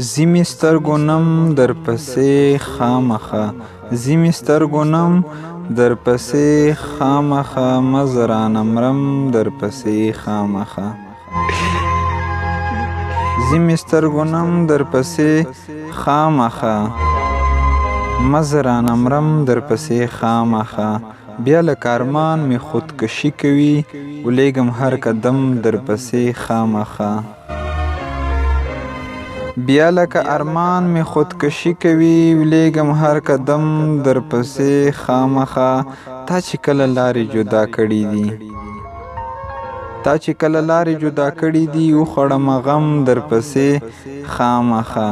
زیمی سترګو نم در پسې خامخه، زیمی سترګو نم در پسې خامخه، مزه رانه مرم در پسې خامخه. زیمی سترګو نم در پسې خامخه، مزه رانه مرم در پسې خامخه. بیا لکه ارمان می خودکشي کوي، ولیږم هر قدم در پسې خامخه. بیا لکه ارمان می خودکشي کوي، ولیږم هر قدم در پسې خامخه. تا چې کله لارې جدا کړي دي، تا چې کله لارې جدا کړي دي، وخوړم غم در پسې خامخه.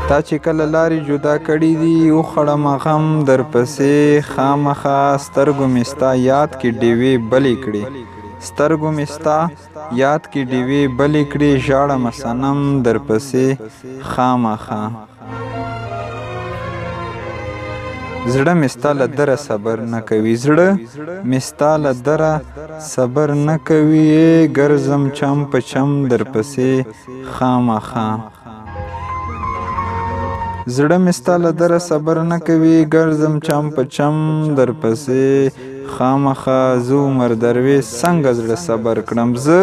تا چې کله لارې جدا کړي دي، وخوړم غم در پسې خامخه. سترګو مې ستا یاد کې ډیوې بلې کړې، سترګو مې ستا یاد کې ډیوې بلې کړې، ژاړمه صنم در پسې خامخه. زړه مې ستا له دره صبر نه کوي، زړه مې ستا له دره صبر نه کوي، ګرځم چم په چم در پسې خامخه. زړه مې ستا له دره صبر نه کوي، ګرځم چم په چم در پسې خامخه. زه عمر درویش څنګه زړه صبر کړم، زه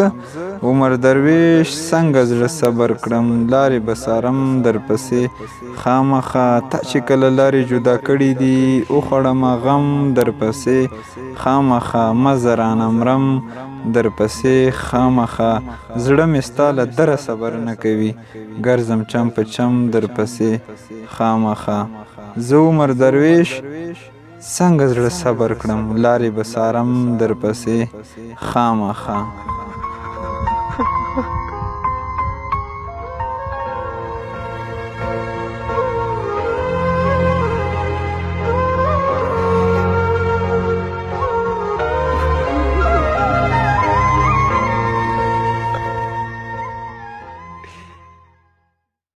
عمر درویش څنګه زړه صبر کړم، لارې به څارم در پسې خامخه. تا چې کله لارې جدا کړي دي، وخوړم غم در پسې خامخه، مزه رانه مرم در پسې خامخه. زړه مې ستا له دره صبر نه کوي، ګرځم چم په چم در پسې خامخه. زه عمر درویش څنګه زړه صبر کړم، لارې به څارم در پسې خامخه.